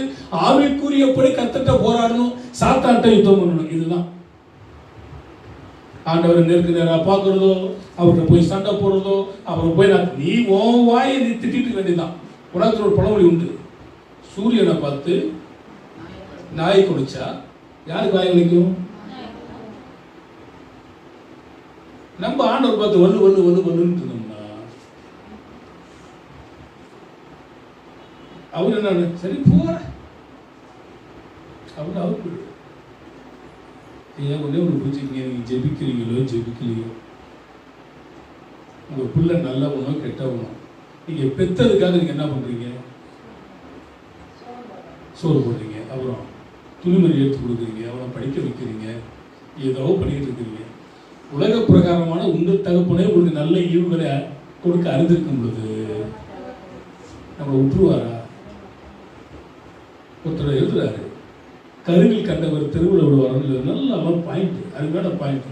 ஆவிக்குரியபடி கர்த்தர்ட்ட போராடணும், சாத்தான்ட்ட யுத்தம் பண்ணணும். இதுதான். ஆண்டவரை நேருக்கு நேரா பார்க்கறதோ, அவர்கிட்ட போய் சண்டை போடுறதோ, அவரை போய் நீ உன் வாயை நீ திட்டிட்டு வேண்டியதான். உலகத்தில் ஒரு பழமொழி உண்டு, சூரியனை பார்த்து நாய் குடிச்சா யாருக்கு வாய் வலிக்கும்? நம்ம ஆண்டவர் பார்த்து வல்லு வல்லு வல்லு வல்லுன்னு இருந்தோம்னா அவரு என்ன, சரி போற அவரு ஏன் ஒன்னே ஒன்று புரிஞ்சுக்கீங்க, நீங்க ஜெபிக்கிறீங்களோ உங்க பிள்ளை நல்லவனோ கெட்டவனோ, நீங்க பெத்ததுக்காக நீங்க என்ன பண்றீங்க? சோறு போடுறீங்க, அப்புறம் துணிமணி எடுத்து கொடுக்குறீங்க, அவனை படிக்க வைக்கிறீங்க, ஏதோ பண்ணிட்டு இருக்கிறீங்க. உலக பிரகாரமான உங்கள் தகப்பனே உங்களுக்கு நல்ல ஈவுகளை கொடுக்க அறிந்திருக்கும் பொழுது நம்மளை விட்டுருவாரா? ஒருத்தர் எழுதுறாரு, கருவில் கண்டவர் தெருவில் விடுவார். நல்ல பாயிண்ட், அருமையான பாயிண்ட்.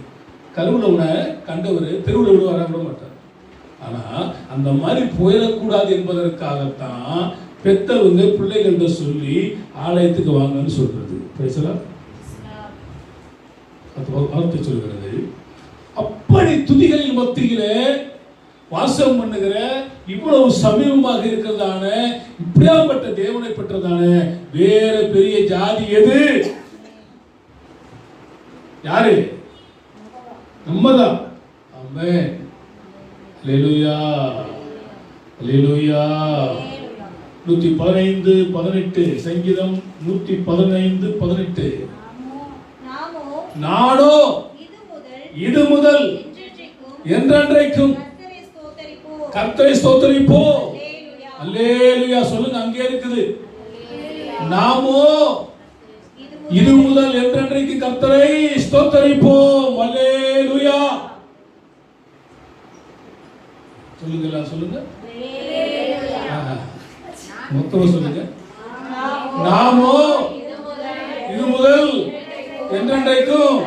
கருவில் உன கண்டவர் தெருவில் விடுவாரா? விட மாட்டார். ஆனா அந்த மாதிரி போயிடக்கூடாது என்பதற்காகத்தான் பெத்தவங்க பிள்ளைகள்கிட்ட சொல்லி ஆலயத்துக்கு வாங்கன்னு சொல்றது. பேசலாம் வார்த்தை சொல்கிறது. அப்படி துதிகளின் மத்தியில வாசம் பண்ணுகிற இவ்வளவு சமீபமாக இருக்கிறதான இப்படியாப்பட்ட தேவனை பெற்றதான வேற பெரிய ஜாதி எது? யாரு? நம்மதான். ஆமென். அல்லேலூயா, அல்லேலூயா. 115:18 சங்கீதம் 115:18. நானோ இது முதல் என்றென்றைக்கும் கர்த்தரை ஸ்தோத்திரிப்போம். அல்லேலூயா சொல்லுங்க. அங்கே இருக்குது. நாமோ இது முதல் என்றென்றைக்கு கர்த்தரை ஸ்தோத்திரிப்போம். அல்லேலூயா சொல்லுங்க. சொல்லுங்க மொத்தமா சொல்லுங்க. நாமோ இது முதல் என்றென்றைக்கும்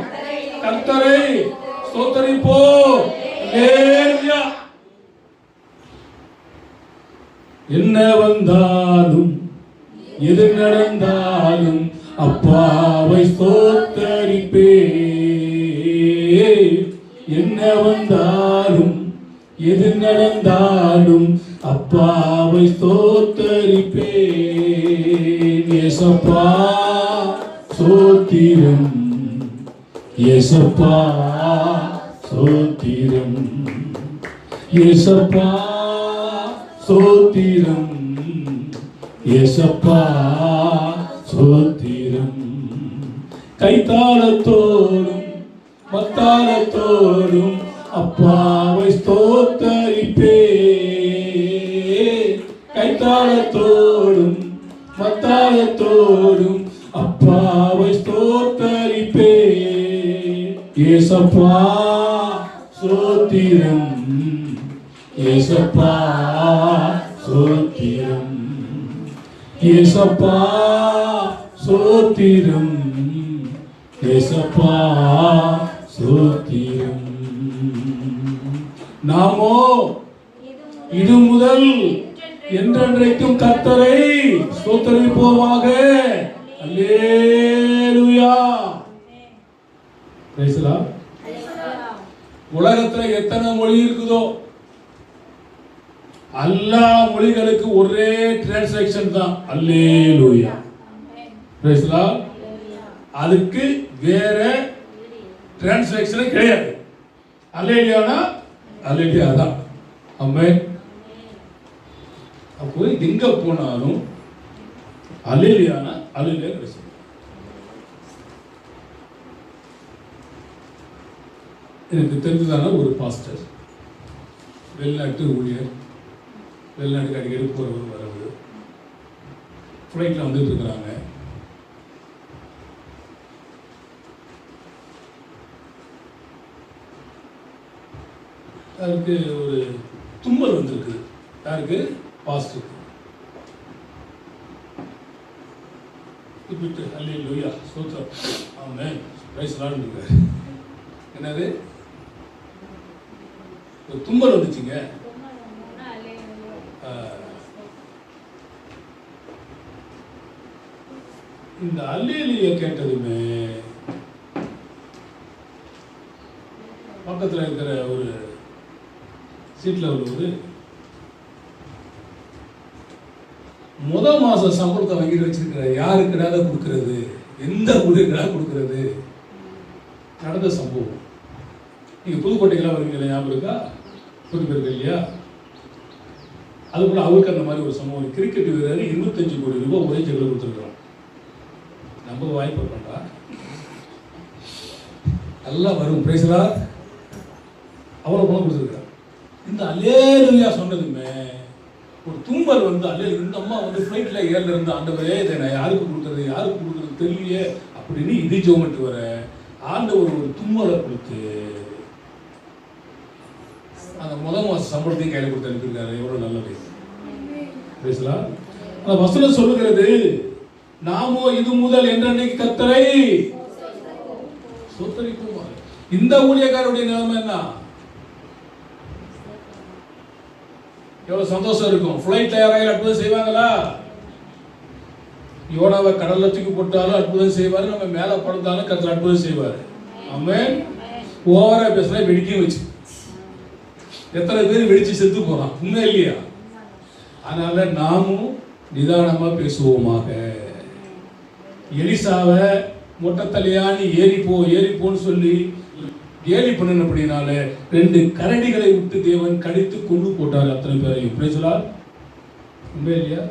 கர்த்தரை ஸ்தோத்திரிப்போம். அல்லேலூயா. என்ன வந்தாலும் எது நடந்தாலும் அப்பாவை ஸ்தோத்தரிப்பே. என்ன வந்தாலும் எது நடந்தாலும் அப்பாவை ஸ்தோத்தரிப்பே. ஏசப்பா ஸ்தோத்திரம், ஏசப்பா ஸ்தோத்திரம், ஏசப்பா ஸ்தோத்திரம், ஏசப்பா ஸ்தோத்திரம். கைத்தாளத்தோடும் மத்தாளத்தோடும் அப்பாவை ஸ்தோத்தரிப்பே. கைத்தாளத்தோடும் மத்தாளத்தோடும் அப்பாவை ஸ்தோத்தரிப்பே. ஏசப்பா ஸ்தோத்திரம், ஏசப்பா ஸ்தோத்திரம், ஏசப்பா ஸ்தோத்திரம், ஏசப்பா ஸ்தோத்திரம். நாமோ இது முதல் என்றென்றைக்கும் கர்த்தரை ஸ்தோத்தரிப்போமாக. அல்லேலூயா. Price the Lord. உலகத்துல எத்தனை மொழி இருக்குதோ எல்லா மொழிகளுக்கு ஒரே டிரான்ஸ்லேஷன் தான் அல்லேலூயா. Price the Lord. அதுக்கு வேற டிரான்ஸ்லேஷன் கிடையாது. அல்லேலூயானா அல்லேலூயா தான். ஆமென். அப்போ எங்க போனாலும் அல்லேலூயானா அல்லேலூயா கிடைக்கும். எனக்கு தெரிஞ்சதான ஒரு பாஸ்டர், வெளிநாட்டு ஊழியர், வெளிநாட்டுக்கு அடிக்கடி போறவர் வரவர், ஃப்ளைட்ல வந்துட்டு இருக்கிறாங்க. அதுக்கு ஒரு தும்மல் வந்திருக்கு. யாருக்கு? பாஸ்டருக்கு. இப்படி அல்லேலூயா ஸ்தோத்திரம் ஆமென் பிரைஸ் தி லார்ட் இருக்காரு. என்னது? ஒரு தும்மல் வந்துச்சுங்க. இந்த அல்லேலூயா கேட்டதுமே பக்கத்தில் இருக்கிற ஒரு சீட்ல உள்ளவர் மாச சம்பளத்தை வாங்கிட்டு வச்சிருக்கிற யாருக்குடா கொடுக்கறது, எந்த ஊருக்குடா கொடுக்கறது? நடந்த சம்பவம். நீங்க புதுக்கோட்டைக்கெல்லாம் வருவீங்களா? ஞாபகம் இருக்கா? புது பேருக்கு இல்லையா? அதுக்குள்ள அவருக்கு அந்த மாதிரி ஒரு சம்பவம். கிரிக்கெட் வீரர் 25 கோடி ரூபாய் ஒரே செக்ல கொடுத்துருக்கான். நம்ம வாய்ப்பு பண்ணா நல்லா வரும். Price the Lord. அவ்வளவு பணம் கொடுத்துருக்கான். இந்த அல்லேலூயா சொன்னதுமே ஒரு தும்பல் வந்து அல்லேலூயா. இந்த அம்மா வந்து ஃப்ளைட்ல ஏர்ல இருந்து ஆண்டவரே இதை நான் யாருக்கு கொடுக்குறது, யாருக்கு கொடுக்குறது தெரியலையே அப்படின்னு இது ஜோமெண்ட் வர ஆண்டவர் ஒரு தும்மலை கொடுத்து அந்த மாச சம்பளத்தையும் கையில் கொடுத்து அனுப்பியிருக்காரு. எவ்வளவு நல்லது. பேசலாம். அந்த வசனம் சொல்லுகிறது, நாமோ இது முதல் என்றன்னைக்கு கர்த்தரை ஸ்தோத்திரிப்போம். இந்த ஊழியக்காரருடைய நிலைமை என்ன? எவ்வளவு சந்தோஷம் இருக்கும். ஃப்ளைட்ல யாராவது அற்புதம் செய்வாங்களா? யோனாவை கடல்ல தூக்கி போட்டாலும் அற்புதம் செய்வாரு. நம்ம மேல படுத்தாலும் கர்த்தர் அற்புதம் செய்வாரு. ஆமென். ஓவரா பேசுனா வெடிக்க வச்சு எத்தனை பேர் வெடிச்சு செத்து போறான். உண்மை இல்லையா? அதனால நாமும் நிதானமா பேசுவோமாக. எலிசாவை மொட்டை தலையானி ஏறிப்போன்னு சொல்லி கேலி பண்ணினபடினால 2 கரடிகளை விட்டு தேவன் கடித்து கொண்டு போட்டார் அத்தனை பேரையும். Price the Lord. உண்மை இல்லையா?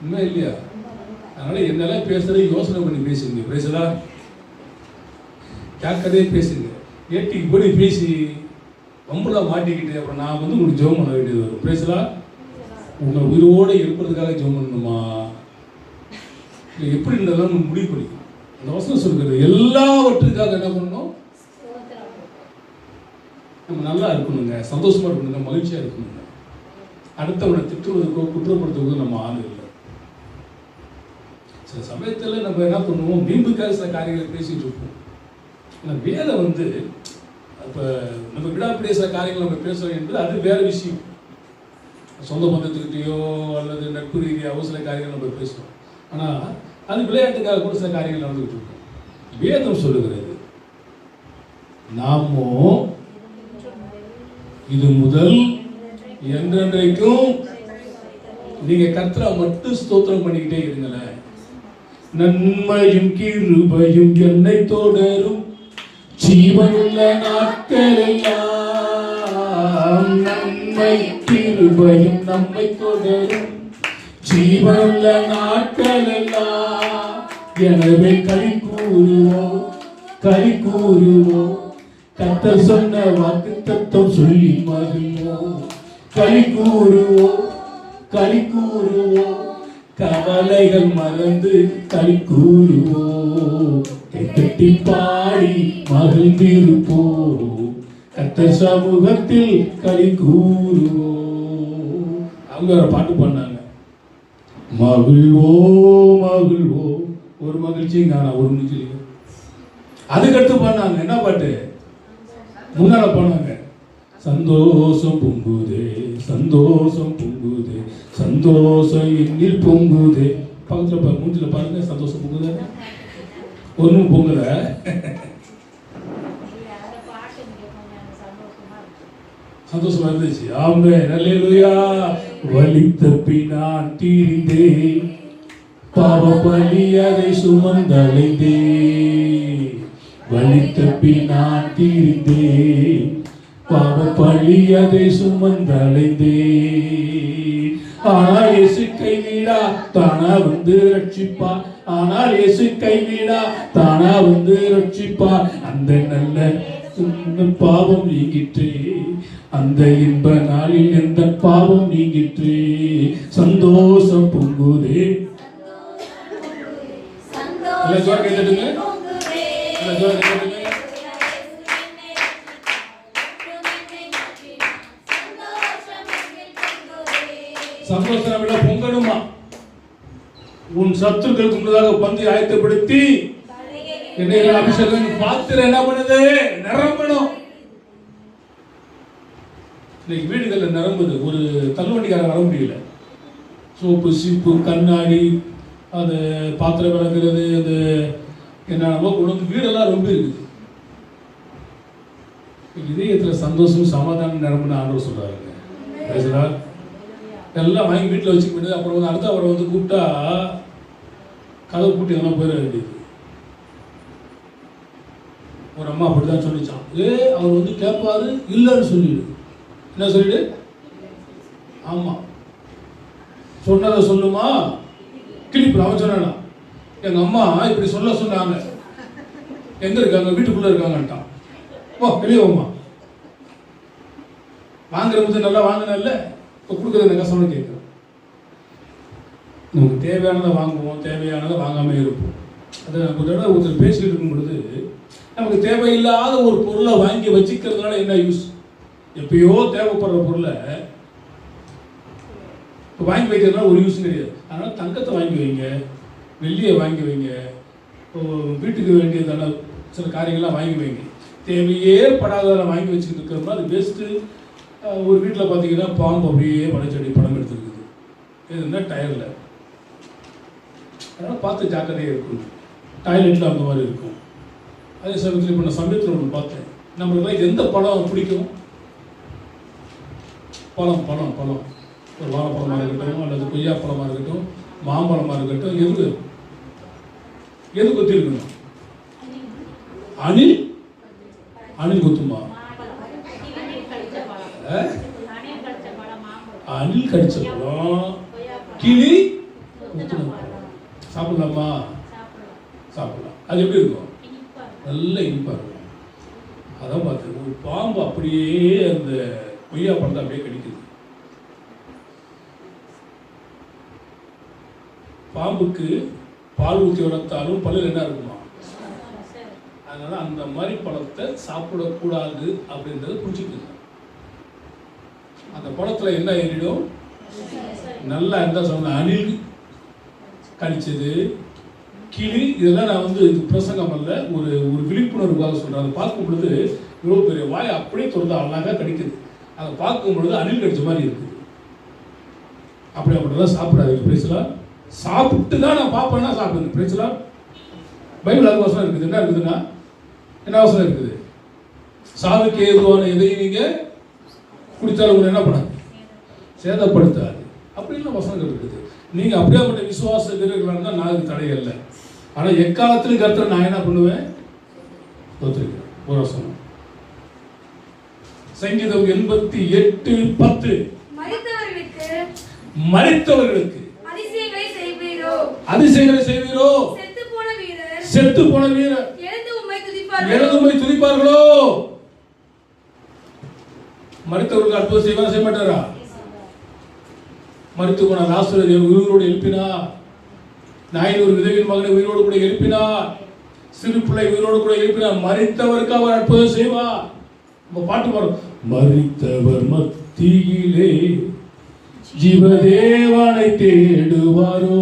உண்மை இல்லையா? அதனால என்னெல்லாம் பேசுறது யோசனை பண்ணி பேசுங்க. Price the Lord. கேட்கதே பேசுங்க. ஏட்டி இப்படி பேசி வம்புல மாட்டிக்கிட்டு அப்புறம் நான் வந்து உங்களுக்கு ஜெபம் பண்ண வேண்டியது வரும். Price the Lord. உங்க உயிரோடு இருப்பதுக்காக ஜெபம் பண்ணணுமா? எப்படி இருந்தாலும் முடிவு பண்ணிக்கணும். அந்த வசனம் சொல்கிறது எல்லாவற்றுக்காக என்ன பண்ணணும்? நம்ம நல்லா இருக்கணுங்க, சந்தோஷமா இருக்கணுங்க, மகிழ்ச்சியா இருக்கணுங்க. அடுத்தவனை திட்டுவதற்கோ குற்றப்படுத்துவதற்கோ நம்ம ஆள் இல்லை. சில சமயத்தில் நம்ம என்ன பண்ணுவோம், வீம்புக்காக சில காரியங்களை பேசிட்டு இருப்போம். ஆனால் வேலை வந்து இப்போ நம்ம விடாப்பிடிய சில காரியங்கள் நம்ம பேசுறோம் என்பது அது வேற விஷயம். சொந்த பந்தத்துக்கிட்டேயோ அல்லது நட்பு ரீதியாகவோ சில காரியங்கள் நம்ம பேசுகிறோம். ஆனால் அது விளையாட்டுக்காக கூட சில காரியங்கள் நடந்துகிட்டு இருக்கும். வேதம் சொல்லுகிறது, நாமோ இது முதல் என்றென்றைக்கும் நீங்க கர்த்தரை மட்டும் ஸ்தோத்திரம் பண்ணிக்கிட்டே இருங்களேன். நன்மையும் கிருபையும் என்னை தொடரும் ஜீவனுள்ள நாட்கள் எல்லாம். நன்மை கிருபையும் நம்மை தொடரும் ஜீவனுள்ள நாட்கள் எல்லாம். எனவே களி கூறுவோம் கர்த்தர் சொன்ன வாக்குத்தத்தம் சொல்லி மகிழ்வோம். களி கூறுவோம் கவலைகள் மறந்து களி கூறுவோம். கட்டி பாடி மகிழ்ந்திருப்போம் கர்த்தர் சமூகத்தில் களி கூறுவோம். அவங்க ஒரு பாட்டு பண்ணாங்க, மகிழ்வோ ஒரு மகிழ்ச்சியும் காணா ஒரு மகிழ்ச்சி. அதுக்கடுத்து பண்ணாங்க என்ன பாட்டு, முன்னால போனாங்க, சந்தோஷம் பொங்குதே சந்தோஷம் என்னில் பொங்குதே. பக்கத்துல மூஞ்சில பாருங்க, சந்தோஷம் பொங்குத ஒன்றும் பொங்கல. சந்தோஷமா இருந்துச்சு. ஆமென் அல்லேலூயா. வலித்த பின்னான் தீர்ந்தே பாவ பலி அதை சுமந்தலைந்தே. வலித்த பின்னான் தீர்ந்தே பாவ பலி அதை சுமந்தலைந்தே. ஆனால் இயேசு கைவிடா தானா வந்து ரட்சிப்பார். ஆனால் இயேசு கைவிடா தானா வந்து ரட்சிப்பார். அந்த நல்ல பாவம் நீங்கிற்றே, அந்த இன்ப நாளில் எந்த பாவம் நீங்கிற்றே. சந்தோஷம் பொங்குதே. சந்தோஷம் விட பொங்கணுமா? உன் சத்துருக்களுக்கு முன்னதாக பந்தி ஆயத்தப்படுத்தி எண்ணெயில அபிஷேகம் பாத்திரம் என்ன பண்ணுது, நிரம்பணும். இன்னைக்கு வீடுகள்ல நிரம்புது. ஒரு தள்ளுவண்டிக்காரன் வர முடியல. சோப்பு சீப்பு கண்ணாடி அது பாத்திரம் விளக்குறது அது என்னென்னமோ கொண்டு வந்து வீடெல்லாம் ரொம்ப இருக்குது. இதயத்துல சந்தோஷம் சமாதானம் நிரம்பின ஆண்டவர் சொல்றாருங்க. எல்லாம் வாங்கி வீட்டில் வச்சுக்கிட்டு அப்புறம் வந்து அடுத்த அவரை வந்து கூப்பிட்டா கதை கூட்டி அதெல்லாம் போயிட வேண்டியது. ஒரு அம்மா அப்படிதான் சொல்லிச்சான். அவர் வந்து கேட்பாரு, இல்லைன்னு சொல்லிடு. என்ன சொல்லிடு? ஆமா சொன்னதை சொல்லுமா கிளிப்பு. அவன் சொன்னா எங்க அம்மா இப்படி சொல்ல சொன்னாங்க, எங்க இருக்காங்க, வீட்டுக்குள்ள இருக்காங்கட்டான். ஓ வெளியேம்மா வாங்குற போது நல்லா வாங்கினல்ல, இப்போ கொடுக்குறது கஷ்டம்னு கேட்குறோம். நமக்கு தேவையானதை வாங்குவோம், தேவையானதை வாங்காமல் இருப்போம். அதை ஒரு தடவை ஒருத்தர் பேசிக்கிட்டு இருக்கும் பொழுது, நமக்கு தேவையில்லாத ஒரு பொருளை வாங்கி வச்சுக்கிறதுனால என்ன யூஸ்? எப்பயோ தேவைப்படுற பொருளை இப்போ வாங்கி வைக்கிறதுனால ஒரு யூஸும் கிடையாது. அதனால் தங்கத்தை வாங்கி வைங்க, வெள்ளியை வாங்கி வைங்க, வீட்டுக்கு வேண்டியதான சில காரியங்கள்லாம் வாங்கி வைங்க. தேவையே படாததெல்லாம் வாங்கி வச்சுக்கிட்டு இருக்கிறோம்னா அது பெஸ்ட்டு. ஒரு வீட்டில் பார்த்தீங்கன்னா பாம்பு அப்படியே பழச்செடி படம் எடுத்துருக்குது. எதுனா டயரில். அதனால் பார்த்து ஜாக்கிரதையாக இருக்கும். டாய்லெட்டில் அந்த மாதிரி இருக்கும். அதே சமயத்தில் இப்போ நான் சமயத்தில் ஒன்று பார்த்தேன். நம்மளுக்கு எந்த பழம் பிடிக்கும்? பழம் பழம் பழம் ஒரு வாழைப்பழமாக இருக்கட்டும் அல்லது கொய்யா பழமாக இருக்கட்டும் மாம்பழமாக இருக்கட்டும், எது கொத்தி இருக்கணும்? அணில் அணில் கொத்துமா? அணில் கடிச்ச பழம், கிளி சாப்பிடலாமா? சாப்பிடலாம். அது எப்படி இருக்கும்? நல்ல இனிப்பா இருக்கும். அதான் பார்த்து ஒரு பாம்பு அப்படியே அந்த கொய்யா பழத்தை அப்படியே கடிக்குது. பாம்புக்கு பால் ஊற்றி வளர்த்தாலும் பல்லில் என்ன இருக்குமா? அதனால அந்த மாதிரி பழத்தை சாப்பிடக்கூடாது அப்படின்றத புரிஞ்சுக்குங்க. அந்த பழத்துல என்ன ஏறிடும்? நல்லா இருந்தால் சொன்ன அணில் கடிச்சது, கிளி, இதெல்லாம் நான் வந்து இது பிரசங்கம் அல்ல, ஒரு ஒரு விழிப்புணர்வுக்காக சொல்கிறேன். அதை பார்க்கும் பொழுது இவ்வளோ பெரிய வாய் அப்படியே தொடர்ந்து அழகாக கடிக்குது. அதை பார்க்கும் பொழுது அணில் கடிச்ச மாதிரி இருக்குது. அப்படி அப்படிலாம் சாப்பிடாதீங்க. பிரைஸ்லாம் சாப்பிட்டு தான் நான் பார்ப்பேன்னா சாப்பிடுங்க. பிரைஸ்லாம் பைபிள் அது வசனம் இருக்குது. என்ன இருக்குதுன்னா என்ன வசனம் இருக்குது? சாவுக்கு ஏதுவான எதையும் நீங்க குடித்தாலும் உங்களை என்ன பண்ணாது, சேதப்படுத்தாது அப்படின்னு வசனங்கள் இருக்குது. நீங்க அப்படியாப்பட்ட விசுவாச வீரர்களாக இருந்தால் நான் அதுக்கு தடையல்ல. ஆனா எக்காலத்திலும் கருத்தை நான் என்ன பண்ணுவேன், தோற்றிருக்கிறேன். ஒரு வசனம் சங்கீதம் 88:10 மரித்தவர்களுக்கு அதிசயங்களை செய்வீரோ, செத்து போன வீரர் எழுந்து உம்மை துதிப்பார்களோ. மரித்தவர்களுக்கு அற்புதம் செய்வாரா, செய்ய மாட்டாரா? மரித்து போன லாசரை உயிரோடு எழுப்பினார். நாயின் ஒரு விதவின் மகனை உயிரோடு கூட எழுப்பினார். சிறு பிள்ளை உயிரோடு கூட எழுப்பினார். மரித்தவருக்கு அவர் அற்புதம் செய்வார். நம்ம பாட்டு பாடும், மரித்தவர் மத்தியிலே ஜீவதேவனை தேடுவாரோ,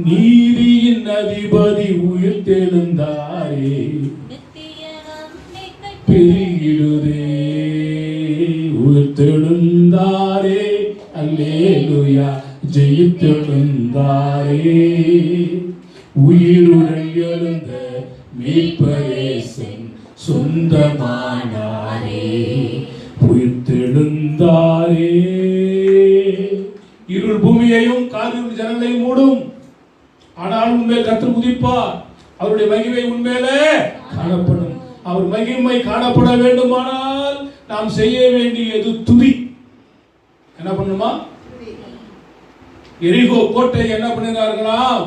நீதியின் அதிபதி உயிர் தெழுந்தாரே, பெருகிடுதே உயிர் தெழுந்தாரே, அல்லேலூயா ஜெயித்தெழுந்தாரே, உயிருடன் எழுந்த மீட்பரேசன் சொந்தமானாரே, உயிர்த்தெழுந்தாரே. இருள் பூமியையும் காரிருள் ஜனங்களையும் மூடும், ஆனால் உண்மையில் கர்த்தர் உதிப்பார். அவருடைய மகிமை உண்மையிலே காணப்படும். அவர் மகிமை காணப்பட வேண்டுமானால் நாம் செய்ய வேண்டியது துதி. என்ன பண்ணுமா? எரிகோ கோட்டை என்ன பண்ணினார்களாம்?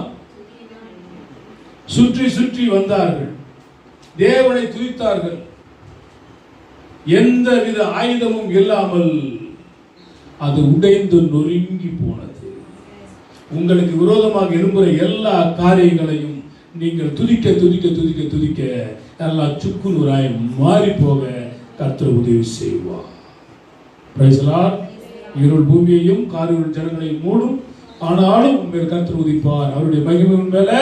சுற்றி சுற்றி வந்தார்கள், தேவனை துதித்தார்கள். எந்த வித ஆயுதமும் இல்லாமல் அது உடைந்து நொறுங்கி போனது. உங்களுக்கு விரோதமாக எழும்புற எல்லா காரியங்களையும் நீங்கள் துதிக்க துதிக்க துதிக்க துதிக்க எல்லாம் சுக்கு நூறாய் மாறி போக கர்த்தர் உதவி செய்வார். Price the Lord. இருள் பூமியையும் காரிருள் ஜனங்களையும் மூடும், ஆனாலும் உண்மையில் கர்த்தர் உதிப்பார். அவருடைய மகிமை உண்மையில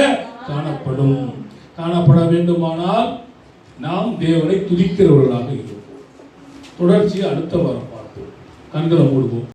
காணப்படும். காணப்பட வேண்டுமானால் நாம் தேவனை துதிக்கிறவர்களாக இருப்போம். தொடர்ச்சி அடுத்த வாரம் பார்ப்போம். கண்களை மூடுவோம்.